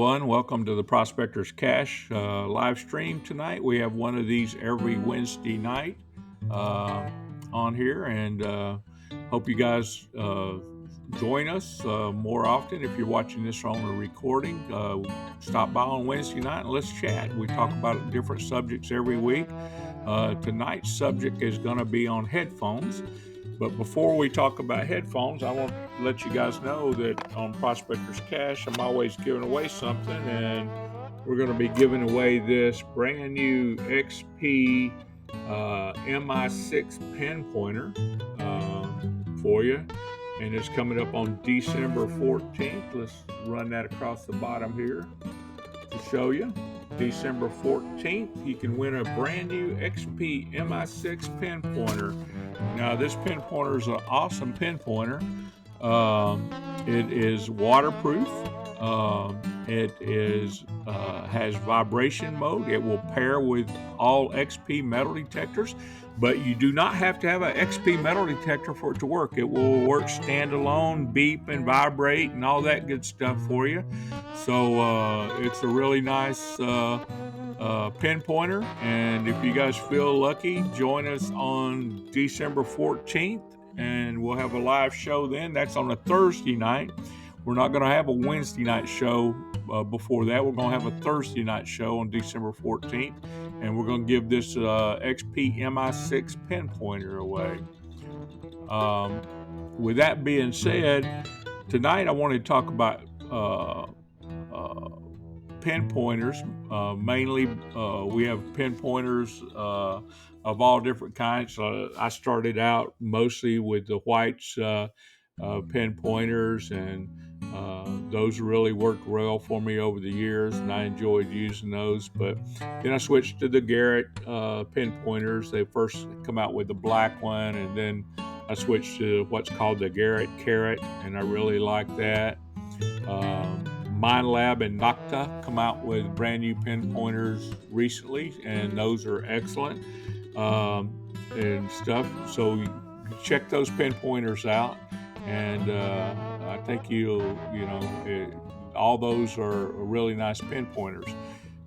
Welcome to the Prospector's Cash live stream tonight. We have one of these every Wednesday night on here, and hope you guys join us more often. If you're watching this on a recording, stop by on Wednesday night and let's chat. We talk about different subjects every week. Tonight's subject is going to be on headphones. But before we talk about headphones, I want to let you guys know that on Prospector's Cash, I'm always giving away something, and we're going to be giving away this brand new XP MI6 pen pointer for you, and it's coming up on December 14th. Let's run that across the bottom here to show you. December 14th, you can win a brand new XP MI6 pen pointer. Now, this pen pointer is an awesome pen pointer. It is waterproof. It has vibration mode. It will pair with all XP metal detectors, but you do not have to have an XP metal detector for it to work. It will work standalone, beep and vibrate and all that good stuff for you. So it's a really nice pen pointer, and if you guys feel lucky, join us on December 14th, and we'll have a live show then. That's on a Thursday night. We're not going to have a Wednesday night show before that. We're going to have a Thursday night show on December 14th, and we're going to give this XP MI6 pen pointer away. With that being said, tonight I wanted to talk about pen pointers. Mainly, we have pen pointers of all different kinds. I started out mostly with the whites pen pointers, and those really worked well for me over the years, and I enjoyed using those. But then I switched to the Garrett pen pointers. They first come out with the black one, and then I switched to what's called the Garrett Carrot, and I really like that. MindLab and Nocta come out with brand new pen pointers recently, and those are excellent and stuff. So you check those pen pointers out, and I think all those are really nice pen pointers.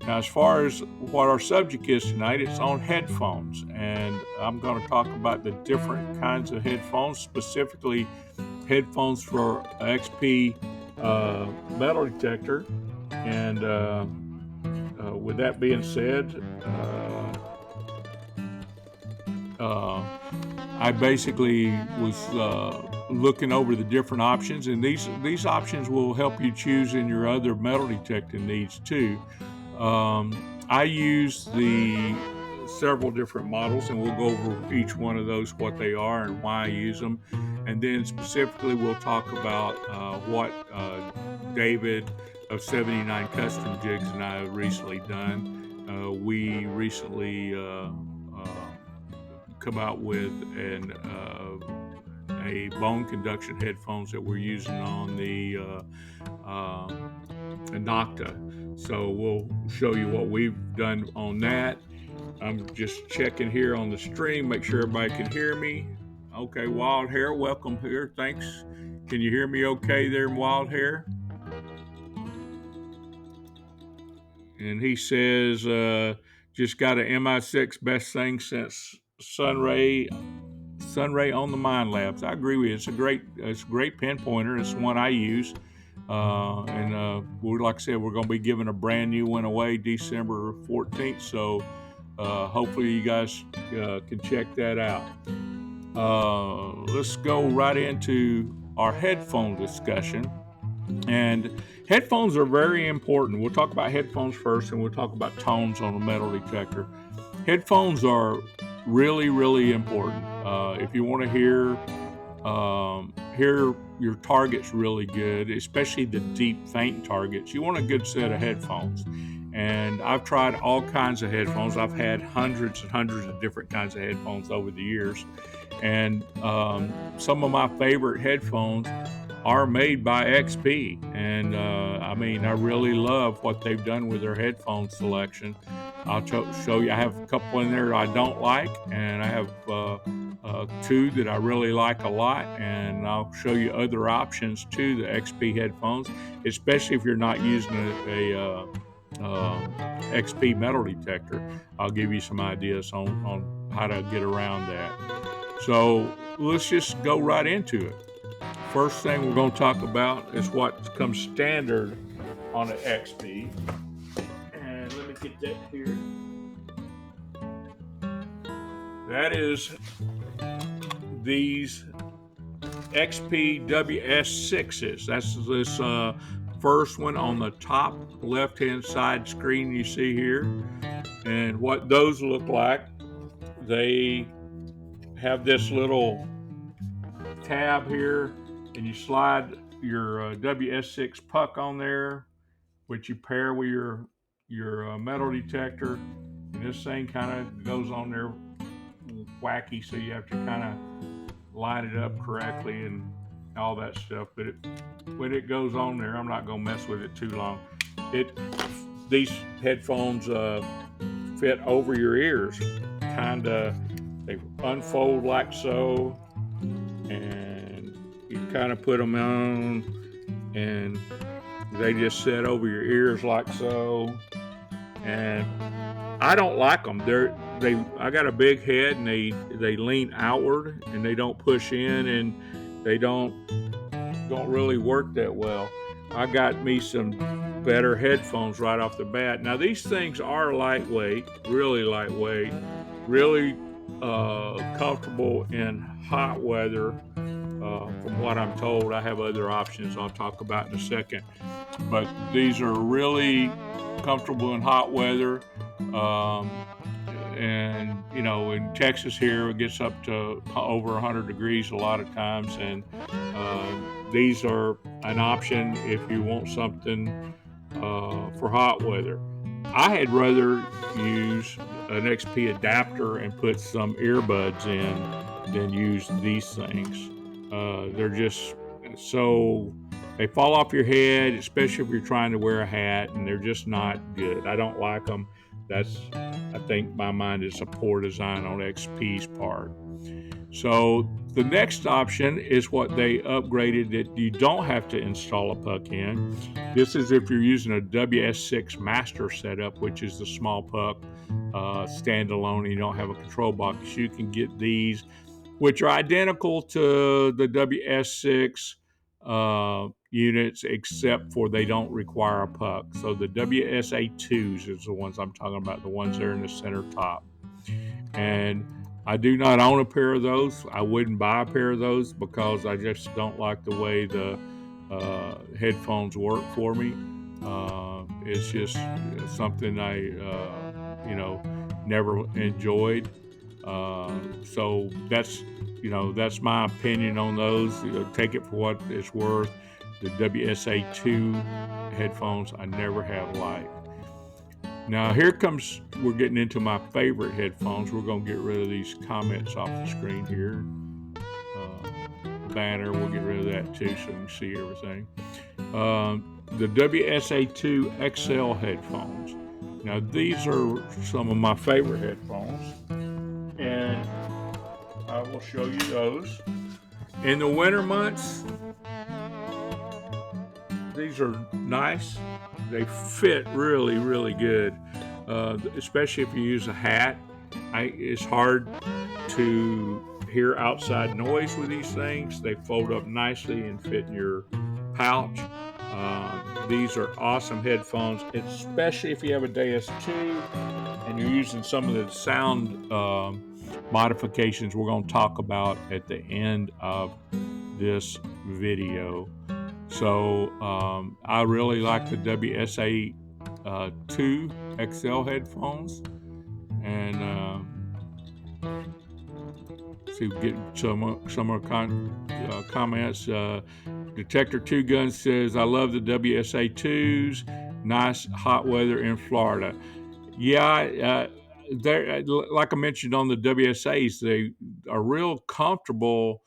Now, as far as what our subject is tonight, it's on headphones, and I'm going to talk about the different kinds of headphones, specifically headphones for XP metal detector. And with that being said, I basically was looking over the different options, and these options will help you choose in your other metal detecting needs too. I use the several different models, and we'll go over each one of those, what they are and why I use them. And then specifically we'll talk about what David of 79 Custom Jigs and I have recently done. We recently come out with a bone conduction headphones that we're using on the Nocta. So we'll show you what we've done on that. I'm just checking here on the stream, make sure everybody can hear me. Okay, Wild Hair, welcome here. Thanks. Can you hear me okay there, Wild Hair? And he says, just got an MI6, best thing since Sunray on the MindLabs. I agree with you. It's a great pen pointer. It's one I use. Like I said, we're going to be giving a brand new one away December 14th. So hopefully you guys can check that out. Let's go right into our headphone discussion. And headphones are very important. We'll talk about headphones first, and we'll talk about tones on a metal detector. Headphones are really, really important. If you want to hear your targets really good, especially the deep, faint targets, you want a good set of headphones. And I've tried all kinds of headphones. I've had hundreds and hundreds of different kinds of headphones over the years. And some of my favorite headphones are made by XP. And I really love what they've done with their headphone selection. I'll show you. I have a couple in there I don't like, and I have two that I really like a lot, and I'll show you other options to the XP headphones, especially if you're not using a XP metal detector. I'll give you some ideas on how to get around that. So let's just go right into it. First thing we're going to talk about is what comes standard on an XP. And let me get that here. That is these XP WS6s. That's this first one on the top left-hand side screen you see here. And what those look like, they have this little tab here, and you slide your WS6 puck on there, which you pair with your metal detector. And this thing kind of goes on there wacky, so you have to kind of line it up correctly and all that stuff. But when it goes on there, I'm not going to mess with it too long. These headphones fit over your ears, kind of. They unfold like so, and you kind of put them on, and they just sit over your ears like so. And I don't like them. I got a big head, and they lean outward, and they don't push in, and they don't really work that well. I got me some better headphones right off the bat. Now these things are lightweight, really lightweight, really comfortable in hot weather. From what I'm told, I have other options I'll talk about in a second. But these are really comfortable in hot weather. And in Texas here, it gets up to over 100 degrees a lot of times. And these are an option if you want something for hot weather. I had rather use an XP adapter and put some earbuds in than use these things. They're just so, they fall off your head, especially if you're trying to wear a hat, and they're just not good. I don't like them. That's, I think, my mind is a poor design on XP's part. So the next option is what they upgraded, that you don't have to install a puck in. This is if you're using a WS6 master setup, which is the small puck standalone, and you don't have a control box. You can get these, which are identical to the WS6 units, except for they don't require a puck. So the wsaiixls is the ones I'm talking about, the ones there in the center top. And I do not own a pair of those. I wouldn't buy a pair of those because I just don't like the way the headphones work for me. It's just something I, never enjoyed. So that's my opinion on those. Take it for what it's worth. The WSA2 headphones I never have liked. Now we're getting into my favorite headphones. We're going to get rid of these comments off the screen here. Banner, we'll get rid of that too so you can see everything. The WSA2 XL headphones. Now these are some of my favorite headphones, and I will show you those. In the winter months, these are nice. They fit really, really good, especially if you use a hat. It's hard to hear outside noise with these things. They fold up nicely and fit in your pouch. These are awesome headphones, especially if you have a Deus II and you're using some of the sound modifications we're going to talk about at the end of this video. So I really like the WSA2 XL headphones, and see, we get some more comments. Detector 2 Gun says, I love the WSA2s. Nice hot weather in Florida. Yeah, like I mentioned on the WSAs, they are real comfortable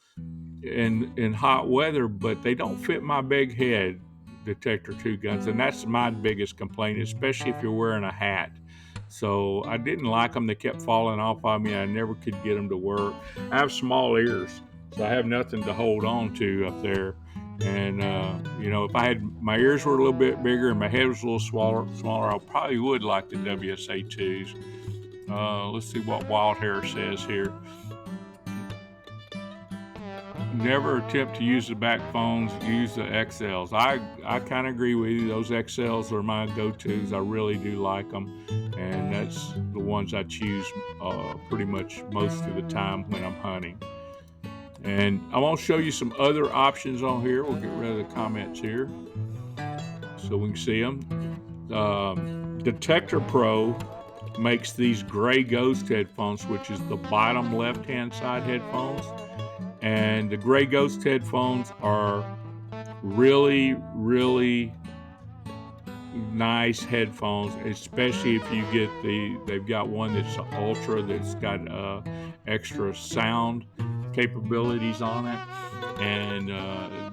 in hot weather, but they don't fit my big head, Detector 2 Guns, and that's my biggest complaint, especially if you're wearing a hat. So I didn't like them. They kept falling off on me. I never could get them to work. I have small ears, so I have nothing to hold on to up there. And if I had my ears were a little bit bigger and my head was a little smaller, I probably would like the WSA2s. Let's see what Wild Hair says here. Never attempt to use the back phones, use the XLs. I kind of agree with you. Those XLs are my go-tos. I really do like them, and that's the ones I choose pretty much most of the time when I'm hunting. And I'm going to show you some other options on here. We'll get rid of the comments here so we can see them. Detector Pro makes these gray ghost headphones, which is the bottom left-hand side headphones. And the Gray Ghost headphones are really, really nice headphones, especially if you get they've got one that's ultra that's got extra sound capabilities on it. And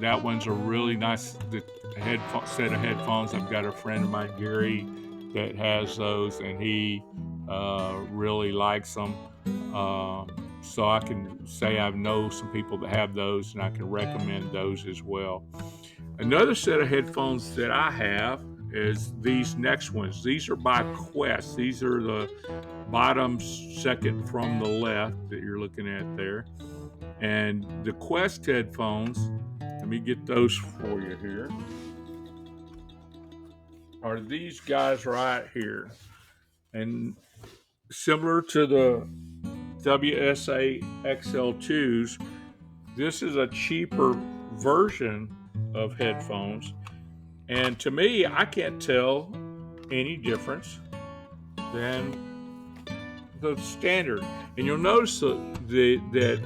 that one's a really nice set of headphones. I've got a friend of mine, Gary, that has those, and he really likes them. So I can say I know some people that have those, and I can recommend those as well. Another set of headphones that I have is these next ones. These are by Quest. These are the bottom second from the left that you're looking at there. And the Quest headphones, let me get those for you here, are these guys right here. And similar to the wsaiixl2s, this is a cheaper version of headphones. And to me, I can't tell any difference than the standard. And you'll notice that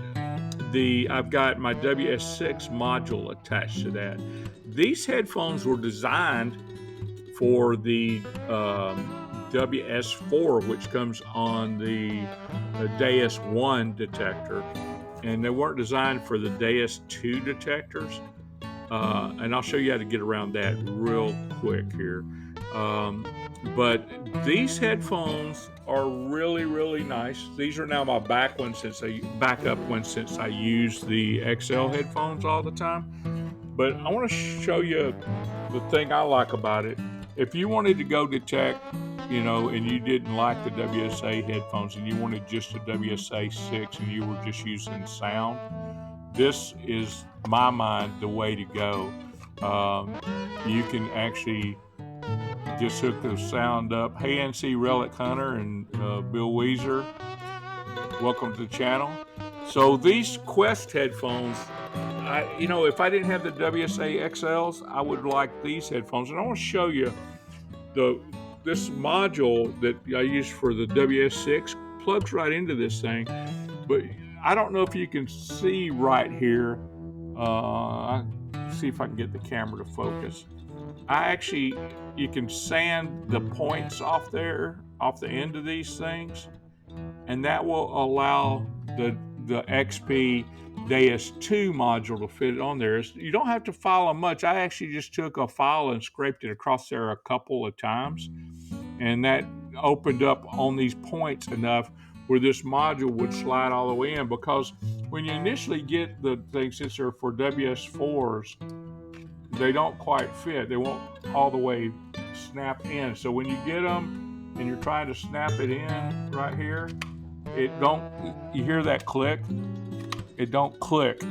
I've got my WS6 module attached to that. These headphones were designed for the WS4, which comes on the Deus I detector, and they weren't designed for the Deus II detectors. And I'll show you how to get around that real quick here. But these headphones are really, really nice. These are now my backup ones since I use the XL headphones all the time. But I want to show you the thing I like about it. If you wanted to go detect, and you didn't like the WSA headphones and you wanted just a WSA6 and you were just using sound, this is, my mind, the way to go. You can actually just hook the sound up. Hey, NC Relic Hunter and Bill Weezer, welcome to the channel. So these Quest headphones, if I didn't have the WSA XLs, I would like these headphones. And I want to show you this module that I use for the WS6 plugs right into this thing. But I don't know if you can see right here. See if I can get the camera to focus. You can sand the points off the end of these things, and that will allow the XP Deus II module to fit on there. You don't have to file much. I actually just took a file and scraped it across there a couple of times, and that opened up on these points enough where this module would slide all the way in, because when you initially get the things, since they're for WS4s, they don't quite fit. They won't all the way snap in. So when you get them and you're trying to snap it in right here, you hear that click? It don't click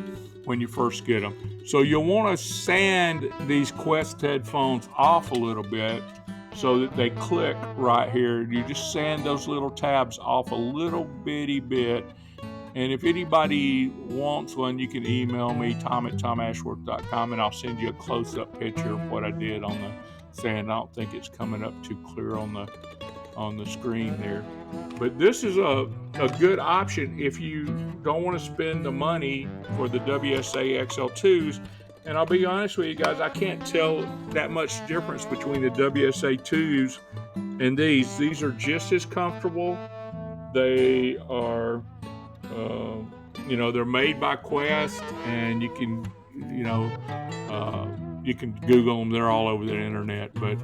when you first get them. So you'll want to sand these Quest headphones off a little bit so that they click right here. You just sand those little tabs off a little bitty bit. And if anybody wants one, you can email me, tom@tomashworth.com, and I'll send you a close-up picture of what I did on the sand. I don't think it's coming up too clear on the screen there. But this is a good option if you don't want to spend the money for the WSA XL2s. And I'll be honest with you guys, I can't tell that much difference between the WSA2s and these. These are just as comfortable. They are, they're made by Quest, and you can, you can Google them. They're all over the internet. But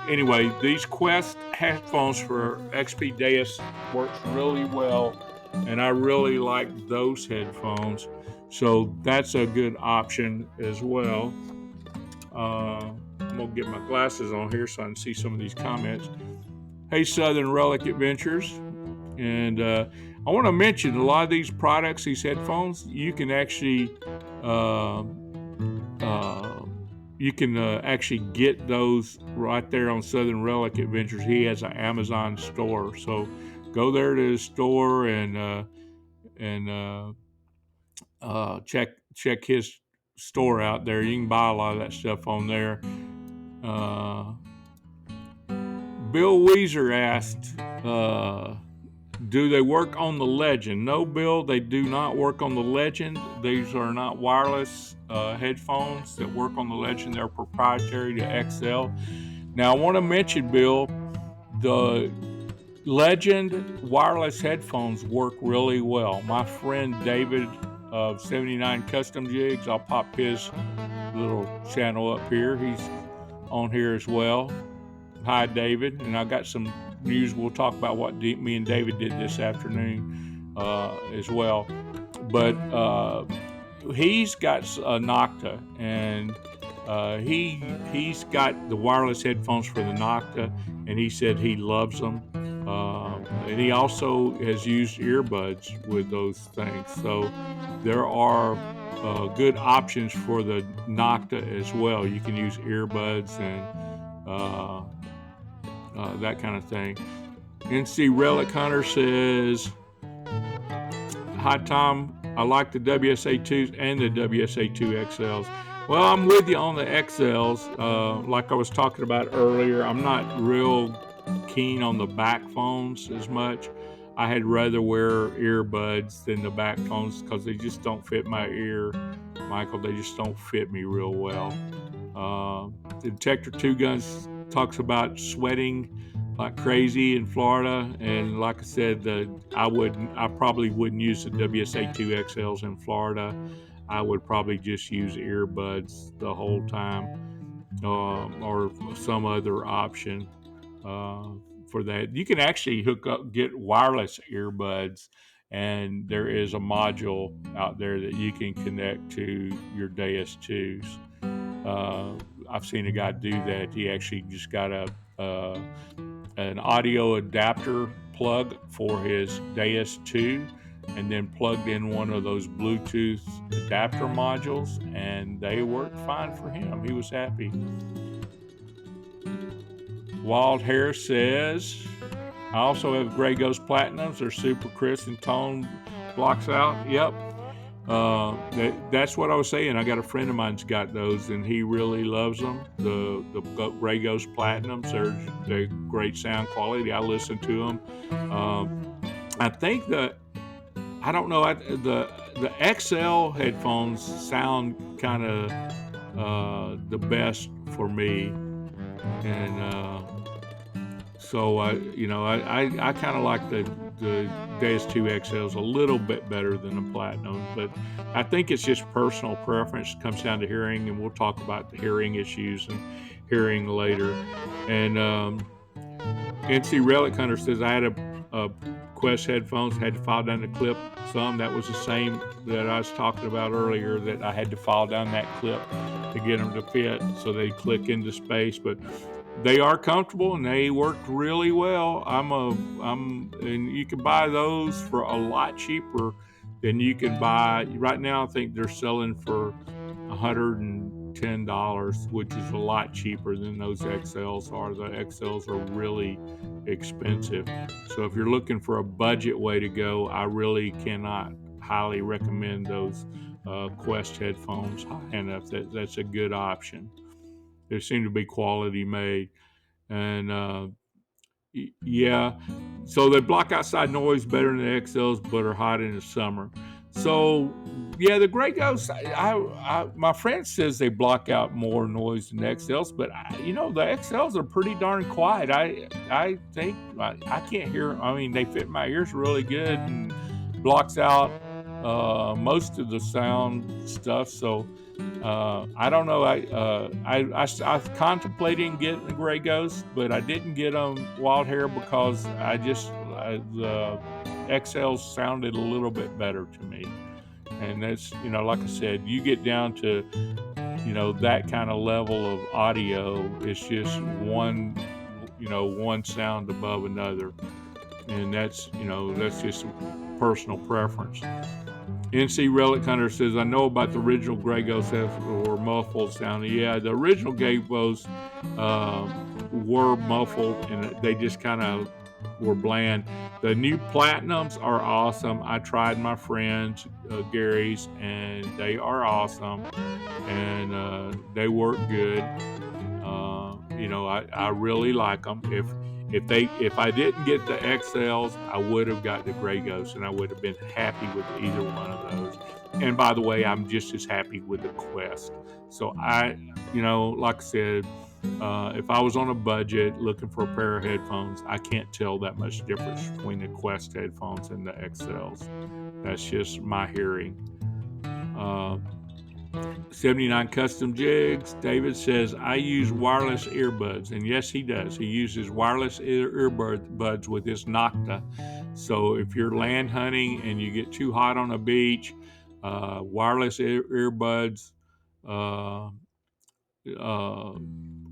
anyway, these Quest headphones for XP Deus works really well, and I really like those headphones. So that's a good option as well. I'm gonna get my glasses on here so I can see some of these comments. Hey, Southern Relic Adventures, and I want to mention a lot of these products, these headphones, you can actually uh, uh, actually get those right there on Southern Relic Adventures. He has an Amazon store, so go there to his store and check his store out there. You can buy a lot of that stuff on there. Bill Weezer asked, do they work on the Legend? No, Bill, they do not work on the Legend. These are not wireless headphones that work on the Legend. They're proprietary to XL. Now, I want to mention, Bill, the Legend wireless headphones work really well. My friend David of 79 Custom Jigs, I'll pop his little channel up here. He's on here as well. Hi, David. And I got some news. We'll talk about what me and David did this afternoon as well. But he's got a Nocta, and he's got the wireless headphones for the Nocta, and he said he loves them. And he also has used earbuds with those things. So there are good options for the Nocta as well. You can use earbuds and that kind of thing. NC Relic Hunter says, hi, Tom. I like the WSA2s and the WSA2 XLs. Well, I'm with you on the XLs. Like I was talking about earlier, I'm not real keen on the back phones as much. I had rather wear earbuds than the back phones because they just don't fit my ear, Michael. They just don't fit me real well. The Detector 2 Guns talks about sweating like crazy in Florida, and like I said, I probably wouldn't use the WSA2 XLs in Florida. I would probably just use earbuds the whole time, or some other option for that. You can actually get wireless earbuds, and there is a module out there that you can connect to your Deus IIs. I've seen a guy do that. He actually just got an audio adapter plug for his Deus II, and then plugged in one of those Bluetooth adapter modules, and they worked fine for him. He was happy. Wild Hair says, I also have Grey Ghost Platinums. They're super crisp and tone blocks out. Yep. That's what I was saying. I got a friend of mine's got those, and he really loves them. The Grey Ghost Platinums, they're great sound quality. I listen to them. I think I don't know. The XL headphones sound kind of the best for me, and so I kind of like the Deus II XLs a little bit better than the Platinum, but I think it's just personal preference. It comes down to hearing, and we'll talk about the hearing issues and hearing later. And NC Relic Hunter says, I had a Quest headphones, had to file down the clip some. That was the same that I was talking about earlier, that I had to file down that clip to get them to fit so they click into space. But they are comfortable and they worked really well. And you can buy those for a lot cheaper than you can buy right now. I think they're selling for $110, which is a lot cheaper than those XLs are. The XLs are really expensive. So if you're looking for a budget way to go, I really cannot highly recommend those Quest headphones high enough. That's a good option. They seem to be quality made. And yeah, so they block outside noise better than the XLs, but are hot in the summer. So yeah, the Grey Ghost, my friend says they block out more noise than the XLs, but the XLs are pretty darn quiet. I think I can't hear. I mean, they fit my ears really good and blocks out most of the sound stuff. So I don't know. I was contemplating getting the Gray Ghost, but I didn't get them Wild Hair because the XLs sounded a little bit better to me. And that's, like I said, you get down to, that kind of level of audio, it's just one sound above another. And that's just personal preference. NC Relic Hunter says, I know about the original Grey Ghost or muffled sound. Yeah, the original Grey Ghosts were muffled and they just kind of were bland. The new Platinums are awesome. I tried my friends, Gary's, and they are awesome. And they work good. I really like them. If I didn't get the XLs, I would have got the Grey Ghost, and I would have been happy with either one of those. And by the way, I'm just as happy with the Quest. So like I said, if I was on a budget looking for a pair of headphones, I can't tell that much difference between the Quest headphones and the XLs. That's just my hearing. 79 Custom Jigs. David says, I use wireless earbuds. And yes, he does. He uses wireless earbuds with his Nocta. So if you're land hunting and you get too hot on a beach, wireless earbuds are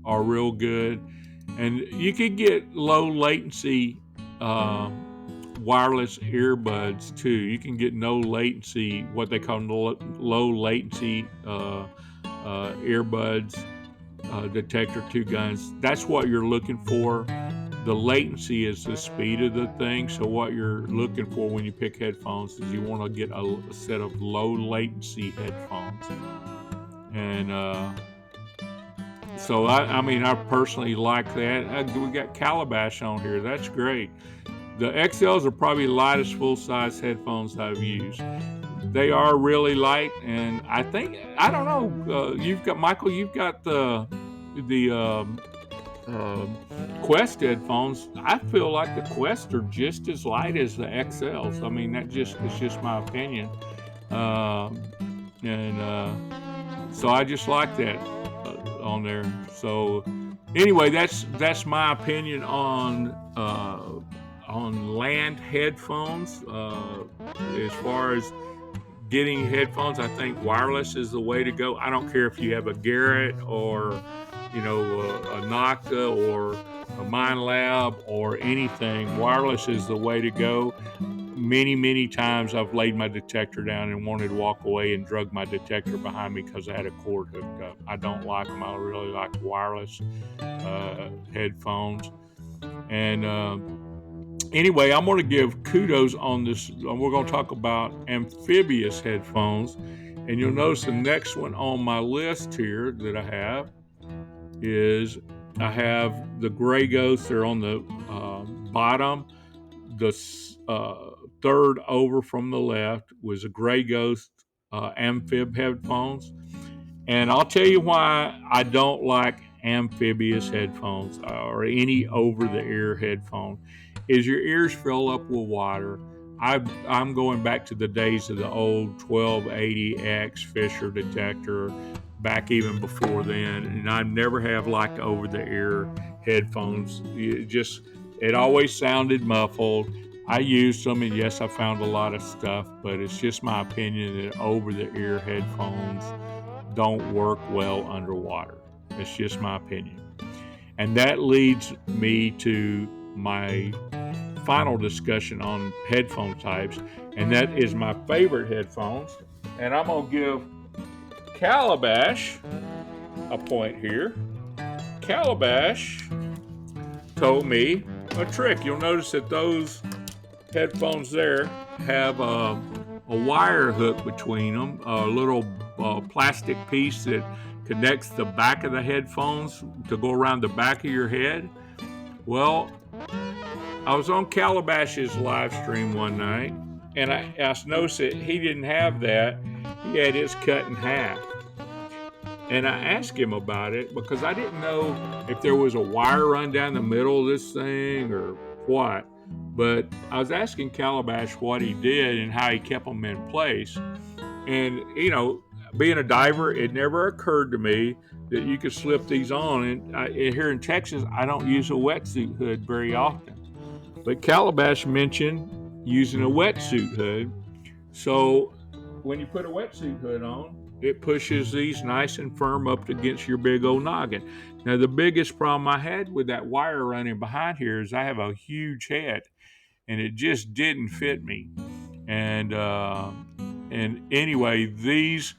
real good. And you can get low latency wireless earbuds too. You can get no latency, what they call low latency earbuds, detector 2 guns. That's what you're looking for. The latency is the speed of the thing. So what you're looking for when you pick headphones is you want to get a set of low latency headphones. And so I personally like that. We got Calabash on here. That's great. The XLs are probably the lightest full-size headphones I've used. They are really light, and I don't know. You've got the Quest headphones. I feel like the Quest are just as light as the XLs. I mean, it's just my opinion, so I just like that on there. So anyway, that's my opinion on land headphones. As far as getting headphones, I think wireless is the way to go. I don't care if you have a Garrett or a Nocta or a MindLab or anything. Wireless is the way to go. Many times I've laid my detector down and wanted to walk away and drug my detector behind me because I had a cord hooked up. I don't like them. I really like wireless headphones. And anyway, I'm going to give kudos on this. We're going to talk about amphibious headphones. And you'll notice the next one on my list here that I have is I have the Grey Ghosts. They're on the bottom. The third over from the left was a Grey Ghost amphib headphones. And I'll tell you why I don't like amphibious headphones or any over-the-ear headphone is your ears fill up with water. I'm going back to the days of the old 1280X Fisher detector, back even before then, and I never have liked over-the-ear headphones. It always sounded muffled. I used them, and yes, I found a lot of stuff, but it's just my opinion that over-the-ear headphones don't work well underwater. It's just my opinion. And that leads me to my final discussion on headphone types, and that is my favorite headphones. And I'm going to give Calabash a point here. Calabash told me a trick. You'll notice that those headphones there have a wire hook between them, a little plastic piece that connects the back of the headphones to go around the back of your head. Well, I was on Calabash's live stream one night, and I noticed that he didn't have that. He had his cut in half. And I asked him about it because I didn't know if there was a wire run down the middle of this thing or what. But I was asking Calabash what he did and how he kept them in place. And, you know, being a diver, it never occurred to me that you could slip these on. And here in Texas, I don't use a wetsuit hood very often. But Calabash mentioned using a wetsuit hood. So when you put a wetsuit hood on, it pushes these nice and firm up against your big old noggin. Now, the biggest problem I had with that wire running behind here is I have a huge head and it just didn't fit me. And anyway, these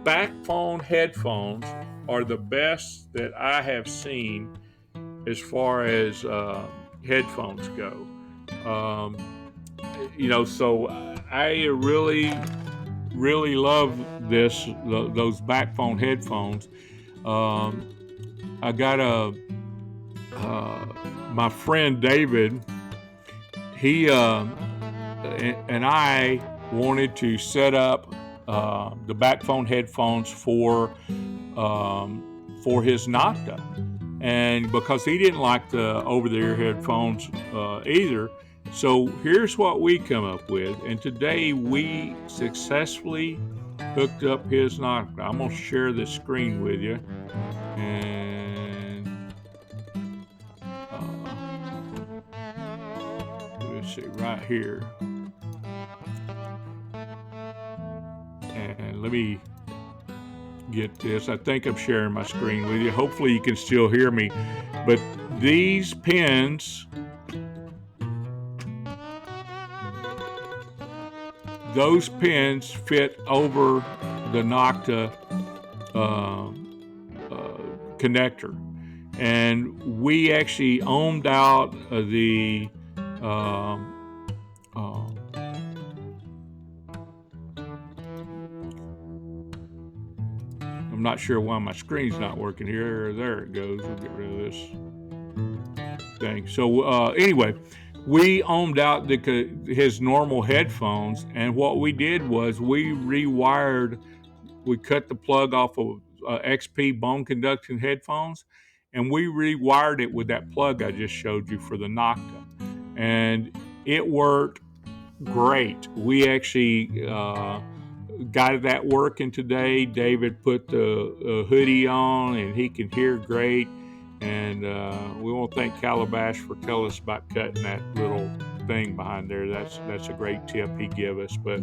backphone headphones are the best that I have seen as far as headphones go. Um, you know, so I really love those backphone headphones. Um, I got my friend David. He and I wanted to set up the backphone headphones for his Nocta, and because he didn't like the over-the-ear headphones either. So here's what we come up with, and today we successfully hooked up his Nocta. I'm gonna share the screen with you, and let's see right here, and let me get this. I think I'm sharing my screen with you. Hopefully you can still hear me, but these pins, those pins fit over the Nocta connector, and we actually ohmed out the I'm not sure why my screen's not working here. There it goes. We'll get rid of this thing. So anyway, we ohmed out his normal headphones, and what we did was we cut the plug off of XP bone conduction headphones, and we rewired it with that plug I just showed you for the Nocta, and it worked great. We actually got that working today. David put the hoodie on, and he can hear great. And we want to thank Calabash for telling us about cutting that little thing behind there. That's a great tip he gave us. But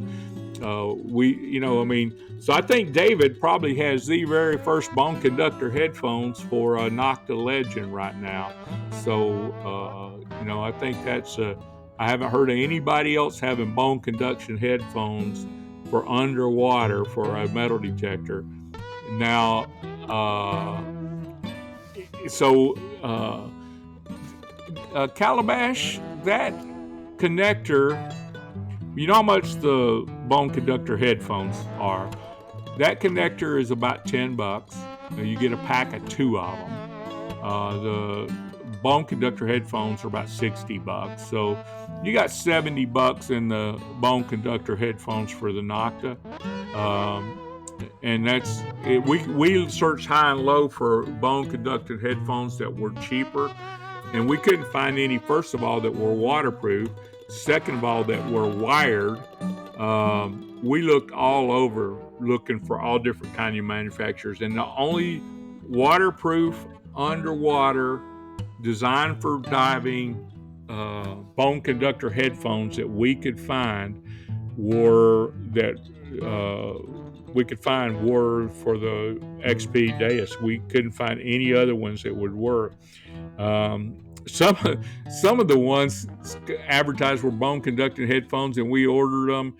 so I think David probably has the very first bone conductor headphones for Nocta Legend right now. So I think that's I haven't heard of anybody else having bone conduction headphones for underwater for a metal detector. Now, Calabash, that connector, you know how much the bone conductor headphones are? That connector is about $10. You get a pack of 2 of them. The bone conductor headphones are about $60. So you got $70 in the bone conductor headphones for the Nocta. And that's it. We searched high and low for bone conductor headphones that were cheaper, and we couldn't find any, first of all, that were waterproof. Second of all, that were wired. We looked all over looking for all different kind of manufacturers, and the only waterproof underwater designed for diving bone conductor headphones that we could find were for the XP Deus. We couldn't find any other ones that would work. Some of the ones advertised were bone conductor headphones, and we ordered them,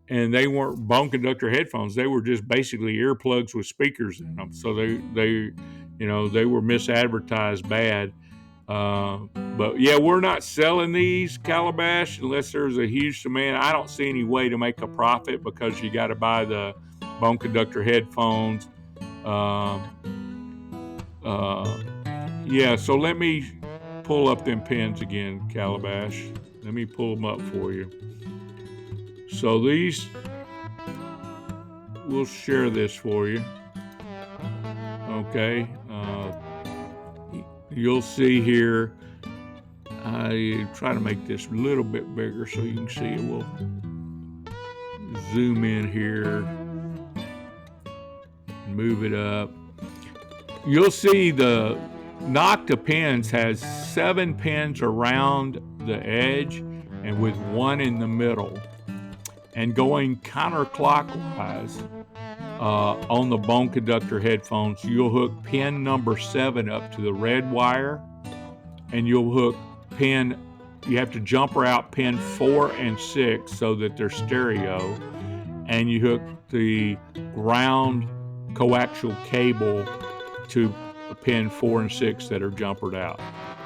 and they weren't bone conductor headphones. They were just basically earplugs with speakers in them. So they were misadvertised bad. But yeah, we're not selling these, Calabash, unless there's a huge demand. I don't see any way to make a profit because you got to buy the bone conductor headphones. Yeah, so let me pull up them pins again, Calabash. Let me pull them up for you. So these, we'll share this for you. Okay. You'll see here I try to make this a little bit bigger so you can see it. We'll zoom in here, move it up. You'll see the Nocta pins has 7 pins around the edge and with 1 in the middle. And going counterclockwise on the bone conductor headphones, you'll hook pin number 7 up to the red wire, and you'll hook you have to jumper out pin 4 and 6 so that they're stereo, and you hook the ground coaxial cable to pin 4 and 6 that are jumpered out.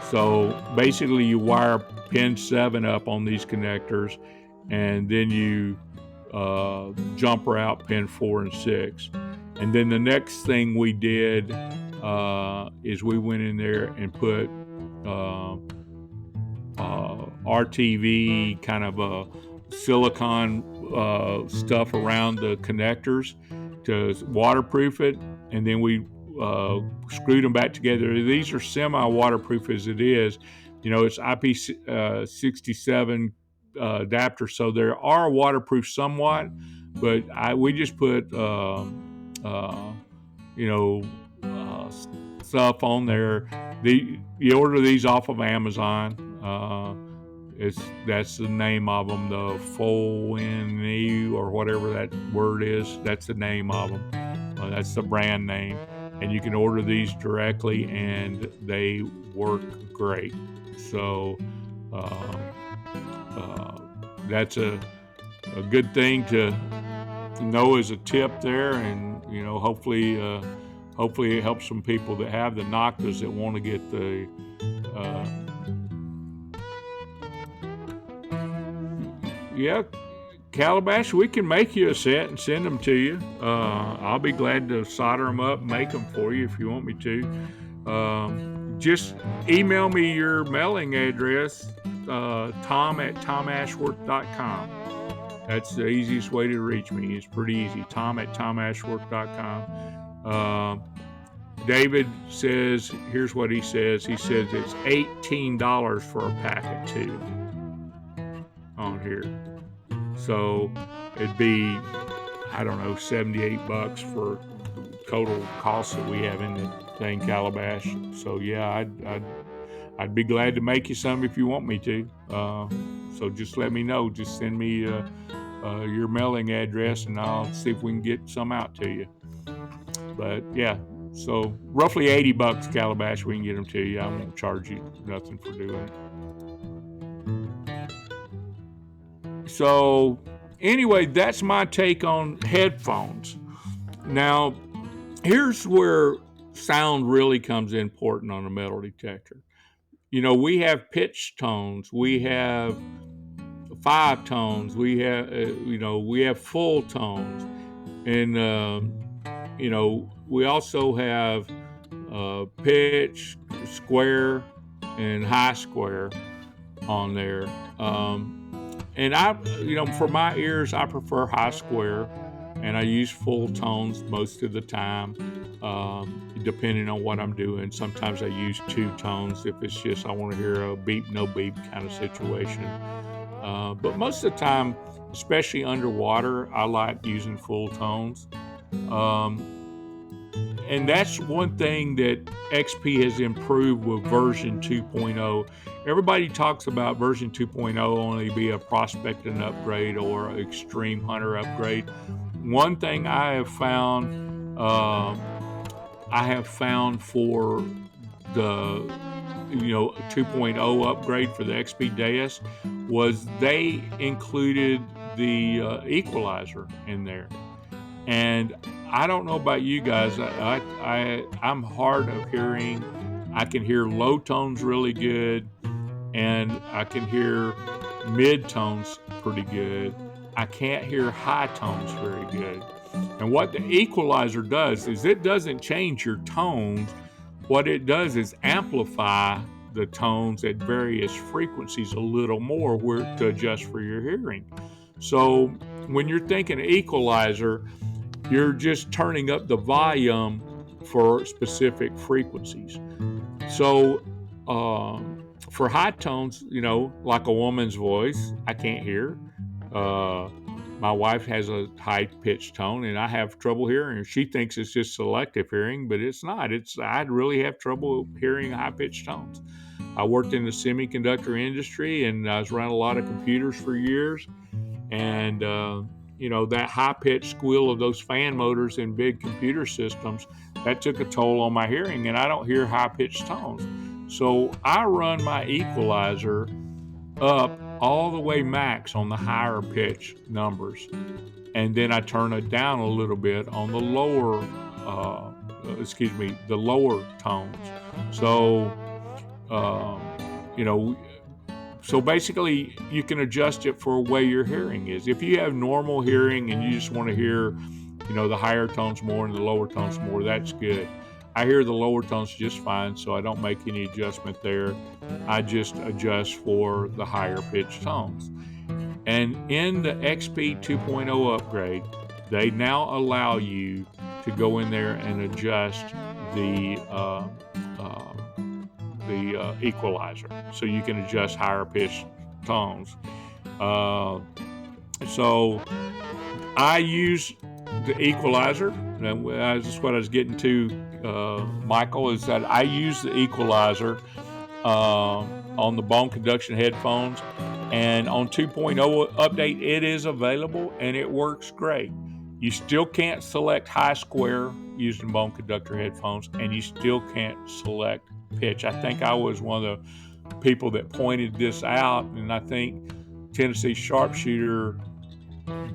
So basically you wire pin 7 up on these connectors, and then you jumper out pin 4 and 6. And then the next thing we did is we went in there and put RTV kind of a silicone stuff around the connectors to waterproof it, and then we screwed them back together. These are semi-waterproof as it is. It's IP67 adapter, so they are waterproof somewhat, but we just put stuff on there. You order these off of Amazon. That's the name of them, the FONE or whatever that word is. That's the name of them. That's the brand name, and you can order these directly, and they work great. So that's a good thing to know as a tip there, and hopefully it helps some people that have the Noctas that want to get the Calabash, we can make you a set and send them to you. I'll be glad to solder them up and make them for you if you want me to. Just email me your mailing address, tom@tomashworth.com. That's the easiest way to reach me. It's pretty easy, tom@tomashworth.com. David says, here's what he says. He says it's $18 for a packet too on here. So it'd be, I don't know, $78 for total cost that we have in the thing, Calabash. So yeah, I'd be glad to make you some if you want me to. So just let me know. Just send me your mailing address, and I'll see if we can get some out to you. But yeah, so roughly $80, Calabash, we can get them to you. I won't charge you nothing for doing it. So anyway, that's my take on headphones. Now, here's where sound really comes important on a metal detector. We have pitch tones, we have 5 tones, we have full tones, and we also have pitch, square, and high square on there. And for my ears, I prefer high square, and I use full tones most of the time, depending on what I'm doing. Sometimes I use 2 tones if it's just I want to hear a beep, no beep kind of situation. But most of the time, especially underwater, I like using full tones. And that's one thing that XP has improved with version 2.0. Everybody talks about version 2.0 only be a prospecting upgrade or an extreme hunter upgrade. One thing I have found for the 2.0 upgrade for the XP Deus was they included the equalizer in there. And I don't know about you guys. I'm hard of hearing. I can hear low tones really good, and I can hear mid tones pretty good. I can't hear high tones very good. And what the equalizer does is it doesn't change your tones. What it does is amplify the tones at various frequencies a little more to adjust for your hearing. So when you're thinking equalizer, you're just turning up the volume for specific frequencies. So for high tones, like a woman's voice, I can't hear. My wife has a high pitched tone, and I have trouble hearing her. She thinks it's just selective hearing, but it's not. I really have trouble hearing high pitched tones. I worked in the semiconductor industry, and I was around a lot of computers for years, and that high pitched squeal of those fan motors in big computer systems, that took a toll on my hearing, and I don't hear high pitched tones. So I run my equalizer up all the way max on the higher pitch numbers, and then I turn it down a little bit on the lower the lower tones. So um, you know so basically you can adjust it for where your hearing is. If you have normal hearing and you just want to hear the higher tones more and the lower tones more, that's good. I hear the lower tones just fine, so I don't make any adjustment there. I just adjust for the higher pitched tones. And in the XP 2.0 upgrade, they now allow you to go in there and adjust the equalizer, so you can adjust higher pitched tones. So I use the equalizer, and that's what I was getting to, Michael, is that I use the equalizer on the bone conduction headphones, and on 2.0 update it is available and it works great. You still can't select high square using bone conductor headphones, and you still can't select pitch. I think I was one of the people that pointed this out, and I think Tennessee Sharpshooter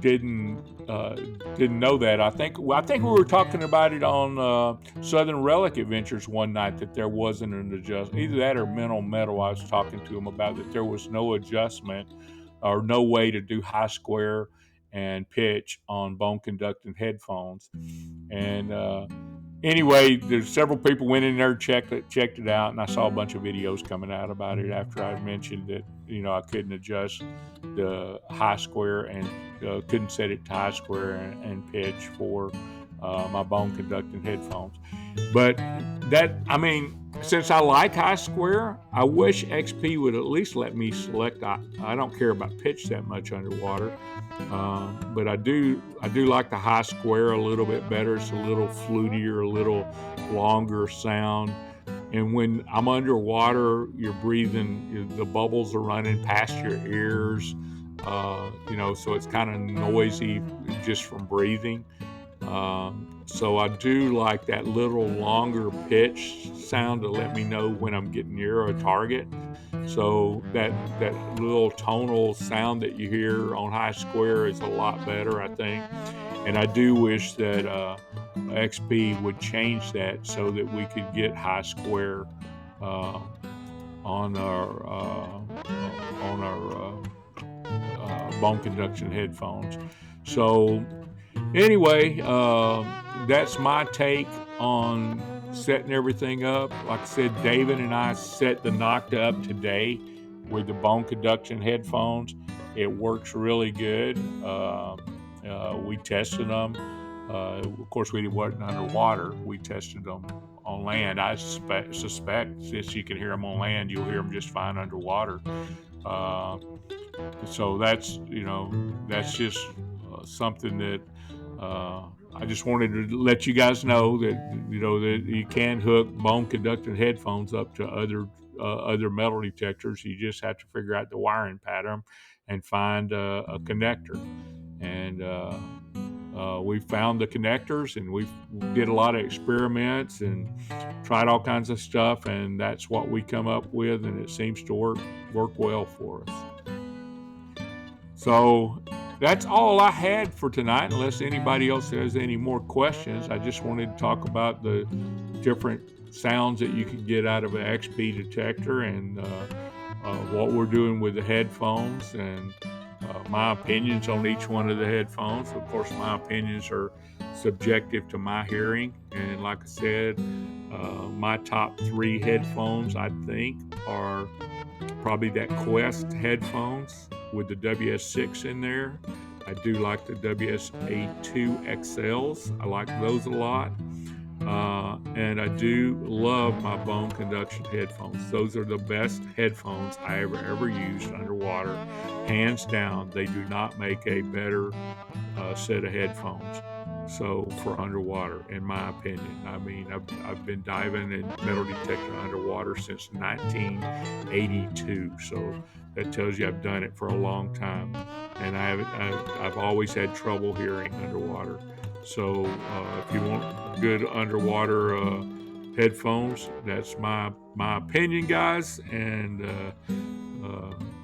didn't know that. I think we were talking about it on Southern Relic Adventures one night, that there wasn't an adjustment. Either that or Mental Metal, I was talking to him about that there was no adjustment or no way to do high square and pitch on bone conducting headphones. And anyway, there's several people went in there, checked it out, and I saw a bunch of videos coming out about it after I mentioned that I couldn't adjust the high square and couldn't set it to high square and pitch for my bone conducting headphones. But since I like high square, I wish XP would at least let me select. I don't care about pitch that much underwater, but I do like the high square a little bit better. It's a little flutier, a little longer sound. And when I'm underwater, you're breathing, the bubbles are running past your ears, so it's kind of noisy just from breathing. So I do like that little longer pitch sound to let me know when I'm getting near a target. So that little tonal sound that you hear on high square is a lot better, I think. And I do wish that XP would change that so that we could get high square on our bone conduction headphones. So anyway, that's my take on setting everything up. Like I said, David and I set the Nocta up today with the bone conduction headphones. It works really good. We tested them. Of course, we wasn't underwater. We tested them on land. I suspect since you can hear them on land, you'll hear them just fine underwater. So that's just something that I just wanted to let you guys know that that you can hook bone conducting headphones up to other metal detectors. You just have to figure out the wiring pattern and find a connector. And we found the connectors, and we did a lot of experiments and tried all kinds of stuff, and that's what we come up with, and it seems to work well for us. So that's all I had for tonight, unless anybody else has any more questions. I just wanted to talk about the different sounds that you can get out of an XP detector, and what we're doing with the headphones, and my opinions on each one of the headphones. Of course, my opinions are subjective to my hearing, and like I said, my top 3 headphones, I think, are probably that Quest headphones with the WS6 in there. I do like the WSA2 XLs. I like those a lot. And I do love my bone conduction headphones. Those are the best headphones I ever used underwater. Hands down, they do not make a better set of headphones. So for underwater, in my opinion, I mean, I've been diving and metal detecting underwater since 1982. So that tells you I've done it for a long time, and I've always had trouble hearing underwater. So if you want good underwater headphones, that's my opinion, guys, and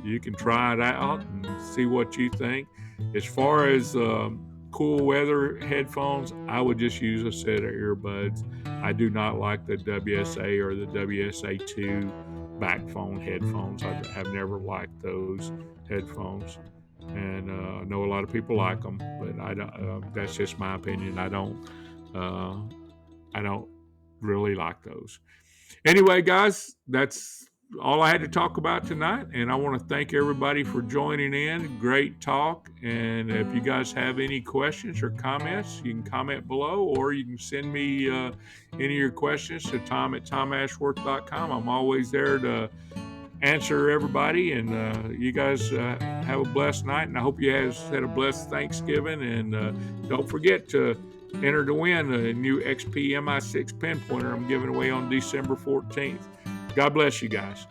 you can try it out and see what you think. As far as cool weather headphones, I would just use a set of earbuds. I do not like the WSA or the WSA2 backphone headphones. I have never liked those headphones, and I know a lot of people like them, but I don't. That's just my opinion. Uh, I don't really like those. Anyway, guys, that's all I had to talk about tonight. And I want to thank everybody for joining in. Great talk. And if you guys have any questions or comments, you can comment below, or you can send me any of your questions to tom@tomashworth.com. I'm always there to answer everybody. And you guys have a blessed night. And I hope you guys had a blessed Thanksgiving. And don't forget to enter to win a new XP MI6 pen pointer I'm giving away on December 14th. God bless you guys.